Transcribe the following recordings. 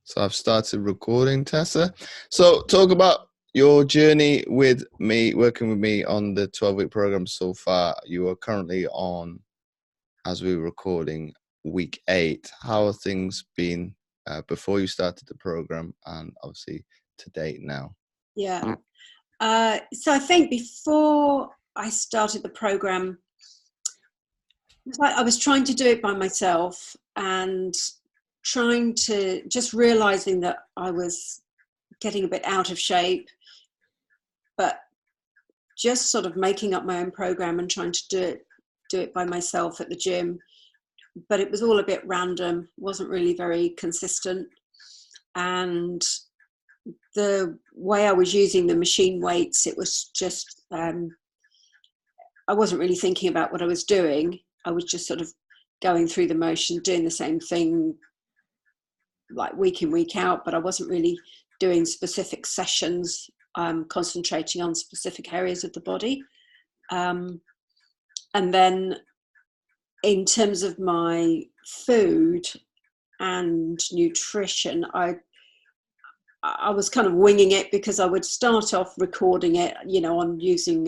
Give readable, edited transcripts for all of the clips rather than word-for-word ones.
So I've started recording, Tessa. So talk about your journey with me, working with me on the 12-week program so far. You are currently on, as we were recording, week 8. How have things been before you started the program and obviously to date now? Yeah. So I think before I started the program, I was trying to do it by myself and trying to just realizing that I was getting a bit out of shape, but just sort of making up my own program and trying to do it by myself at the gym. But it was all a bit random, wasn't really very consistent. And the way I was using the machine weights, it was just, I wasn't really thinking about what I was doing. I was just sort of going through the motion, doing the same thing like week in, week out, but I wasn't really doing specific sessions, concentrating on specific areas of the body. And then in terms of my food and nutrition, I was kind of winging it because I would start off recording it, on using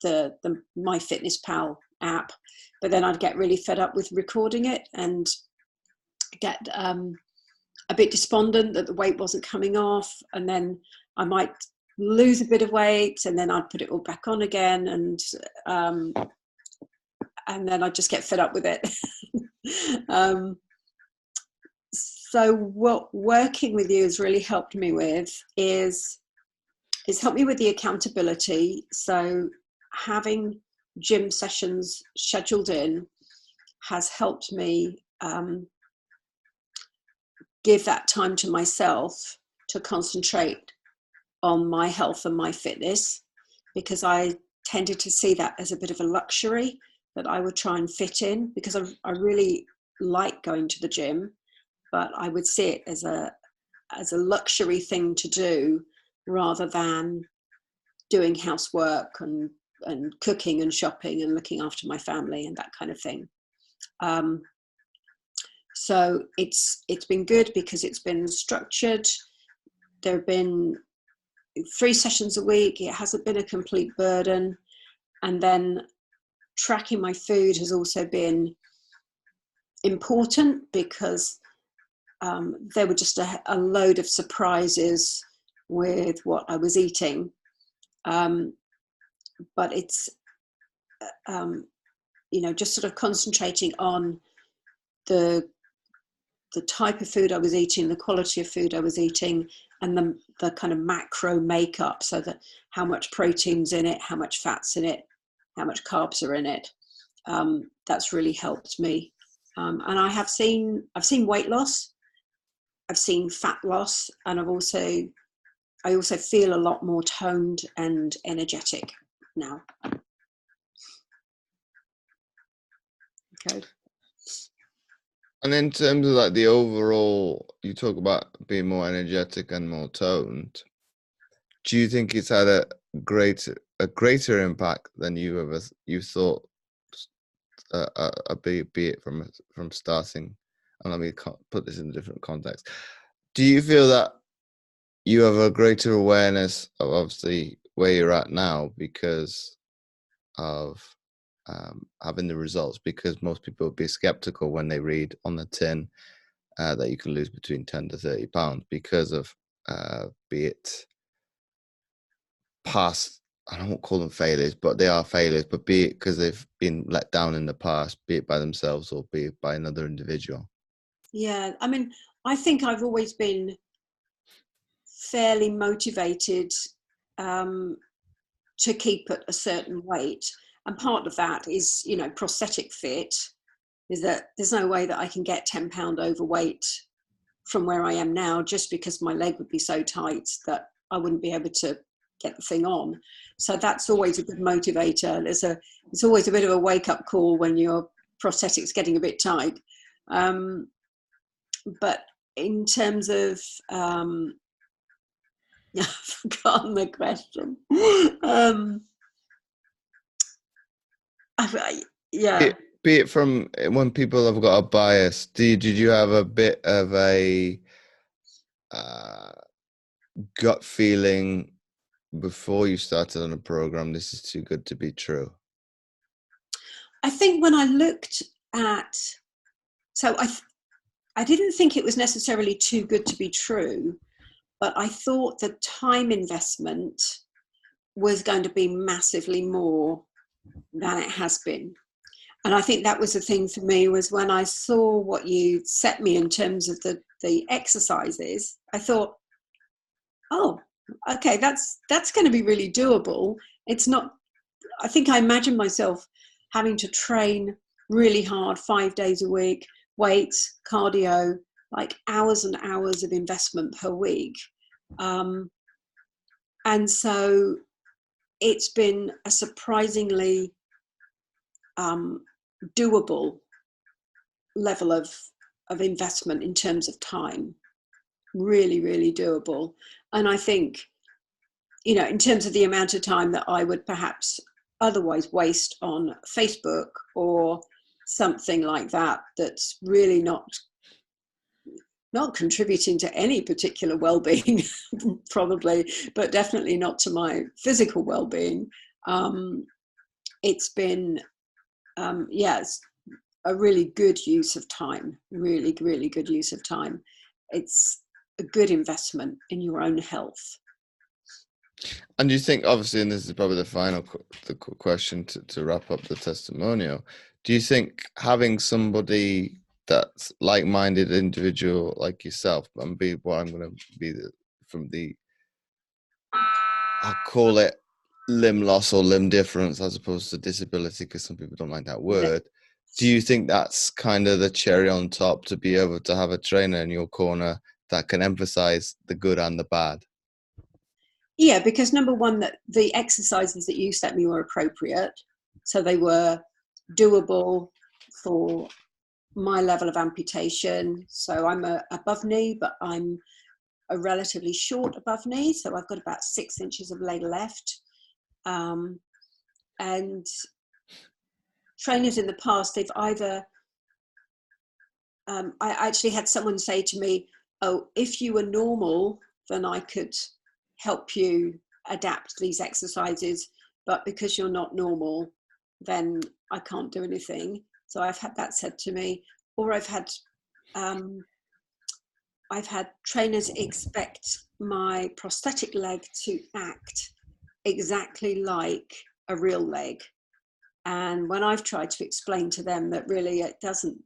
the MyFitnessPal app, but then I'd get really fed up with recording it and get a bit despondent that the weight wasn't coming off, and then I might lose a bit of weight and then I'd put it all back on again, and then I'd just get fed up with it. So what working with you has really helped me with is helped me with the accountability. So having gym sessions scheduled in has helped me give that time to myself to concentrate on my health and my fitness, because I tended to see that as a bit of a luxury that I would try and fit in, because I really like going to the gym, but I would see it as a luxury thing to do rather than doing housework and cooking and shopping and looking after my family and that kind of thing. So it's been good because it's been structured. There have been 3 sessions a week. It hasn't been a complete burden. And then tracking my food has also been important because there were just a load of surprises with what I was eating. But it's, just sort of concentrating on the type of food I was eating, the quality of food I was eating, and the kind of macro makeup, so that how much protein's in it, how much fat's in it, how much carbs are in it. That's really helped me. And I've seen weight loss, I've seen fat loss, and I also feel a lot more toned and energetic now. Okay. And in terms of like the overall, you talk about being more energetic and more toned. Do you think it's had a greater impact than you thought? Be it from starting, and let me put this in a different context. Do you feel that you have a greater awareness of obviously where you're at now because of having the results? Because most people would be skeptical when they read on the tin that you can lose between 10 to 30 pounds because of be it past, I don't call them failures, but they are failures, but be it because they've been let down in the past, be it by themselves or be it by another individual. Yeah, I mean, I think I've always been fairly motivated to keep at a certain weight, and part of that is, prosthetic fit, is that there's no way that I can get 10 pound overweight from where I am now, just because my leg would be so tight that I wouldn't be able to get the thing on. So that's always a good motivator. It's always a bit of a wake-up call when your prosthetic's getting a bit tight. But in terms of I've forgotten the question. Be be it from when people have got a bias, did you have a bit of a gut feeling before you started on a program, this is too good to be true? I think when I looked at, so I didn't think it was necessarily too good to be true, but I thought the time investment was going to be massively more than it has been. And I think that was the thing for me, was when I saw what you set me in terms of the exercises, I thought, oh, okay, that's going to be really doable. It's not, I think I imagine myself having to train really hard 5 days a week, weights, cardio, like hours and hours of investment per week. And so it's been a surprisingly doable level of investment in terms of time. Really, really doable. And I think, you know, in terms of the amount of time that I would perhaps otherwise waste on Facebook or something like that, that's really not contributing to any particular well-being, probably, but definitely not to my physical well-being. It's been, yes, a really good use of time, really, really good use of time. It's a good investment in your own health. And you think, obviously, and this is probably the final question to wrap up the testimonial, do you think having somebody that's like-minded individual like yourself, and be what I'm going to be from the, I'll call it limb loss or limb difference as opposed to disability, because some people don't like that word. Do you think that's kind of the cherry on top, to be able to have a trainer in your corner that can emphasize the good and the bad? Yeah, because number one, that the exercises that you set me were appropriate. So they were doable for my level of amputation. So I'm above knee, but I'm a relatively short above knee. So I've got about 6 inches of leg left. And trainers in the past, they've either, I actually had someone say to me, oh, if you were normal, then I could help you adapt these exercises, but because you're not normal, then I can't do anything. So I've had that said to me, or I've had trainers expect my prosthetic leg to act exactly like a real leg. And when I've tried to explain to them that really it doesn't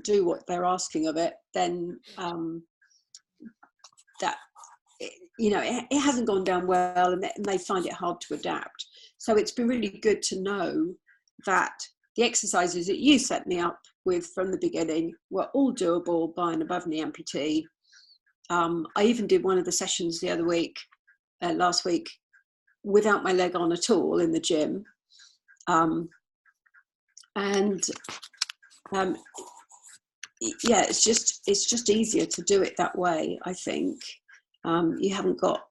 do what they're asking of it, then that, you know, it hasn't gone down well, and they find it hard to adapt. So it's been really good to know that the exercises that you set me up with from the beginning were all doable by an above knee amputee. I even did one of the sessions the other week, last week, without my leg on at all in the gym. Yeah, it's just easier to do it that way, I think. You haven't got,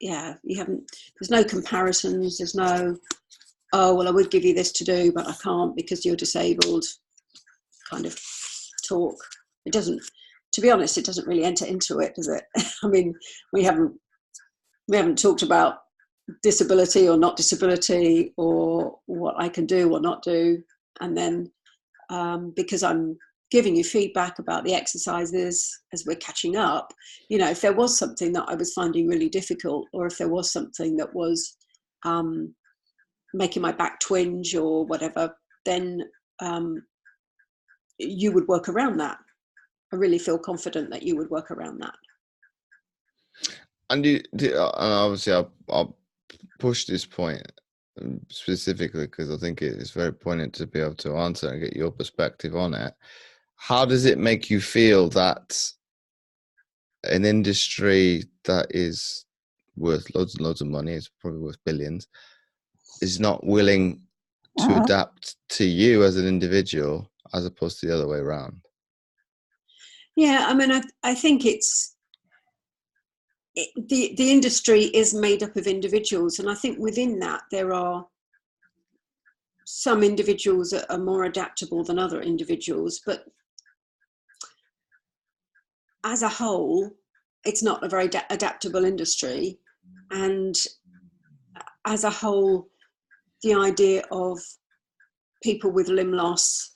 there's no comparisons, there's no, oh, well, I would give you this to do, but I can't because you're disabled kind of talk. It doesn't, to be honest, it doesn't really enter into it, does it? I mean, we haven't talked about disability or not disability, or what I can do or not do. And then because I'm giving you feedback about the exercises as we're catching up, you know, if there was something that I was finding really difficult, or if there was something that was making my back twinge or whatever, then you would work around that. I really feel confident that you would work around that. And obviously I'll push this point specifically because I think it's very poignant to be able to answer and get your perspective on it. How does it make you feel that an industry that is worth loads and loads of money, it's probably worth billions, is not willing to adapt to you as an individual as opposed to the other way around? Yeah, I mean, I think the industry is made up of individuals, and I think within that there are some individuals are more adaptable than other individuals, but as a whole, it's not a very adaptable industry. And as a whole, the idea of people with limb loss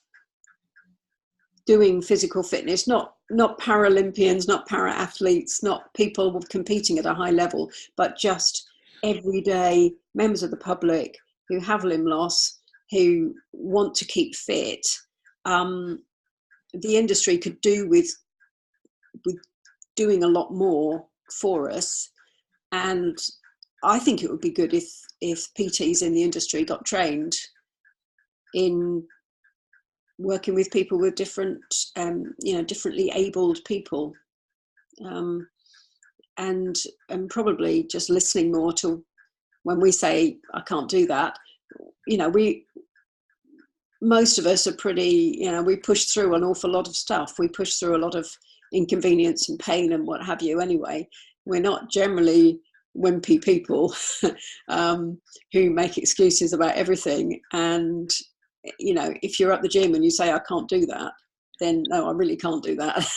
doing physical fitness, not Paralympians, not para-athletes, not people competing at a high level, but just everyday members of the public who have limb loss, who want to keep fit, the industry could do with doing a lot more for us. And I think it would be good if PTs in the industry got trained in working with people with different, differently abled people, and probably just listening more to when we say, I can't do that. Most of us are pretty, we push through an awful lot of stuff. We push through a lot of inconvenience and pain and what have you anyway. We're not generally wimpy people who make excuses about everything. And, if you're at the gym and you say, I can't do that, then no, I really can't do that.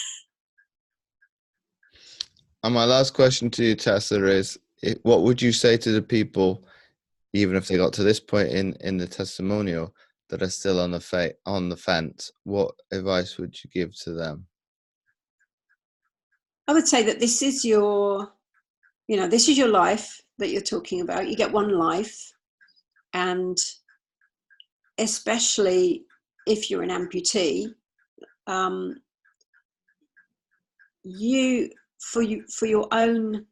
And my last question to you, Tessa, is what would you say to the people, even if they got to this point in the testimonial, that are still on the fence? What advice would you give to them? I would say that this is your life that you're talking about. You get one life, and especially if you're an amputee, for your own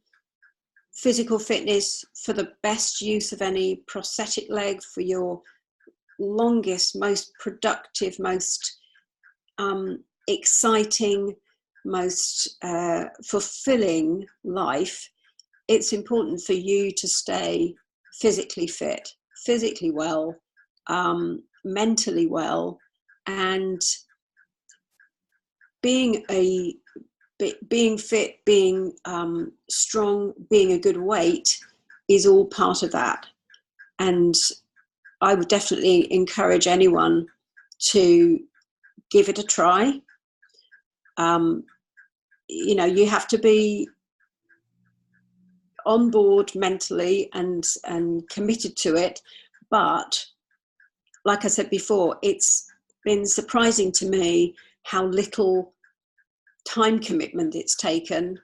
physical fitness, for the best use of any prosthetic leg, for your longest, most productive, most exciting, most fulfilling life, it's important for you to stay physically fit, physically well, mentally well, and being fit, being strong, being a good weight is all part of that. And I would definitely encourage anyone to give it a try. You have to be on board mentally and committed to it. But like I said before, it's been surprising to me how little time commitment it's taken,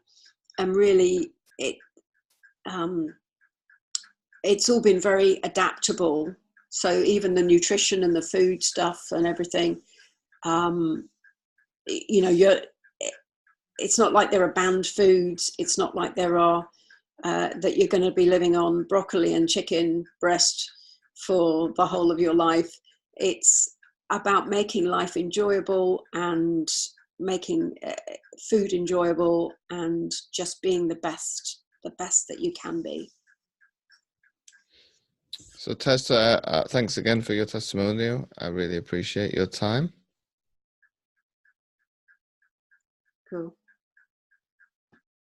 and really it's all been very adaptable. So even the nutrition and the food stuff and everything, it's not like there are banned foods. It's not like there are that you're going to be living on broccoli and chicken breast for the whole of your life. It's about making life enjoyable and making food enjoyable and just being the best that you can be. So Tessa, thanks again for your testimonial. I really appreciate your time. Cool.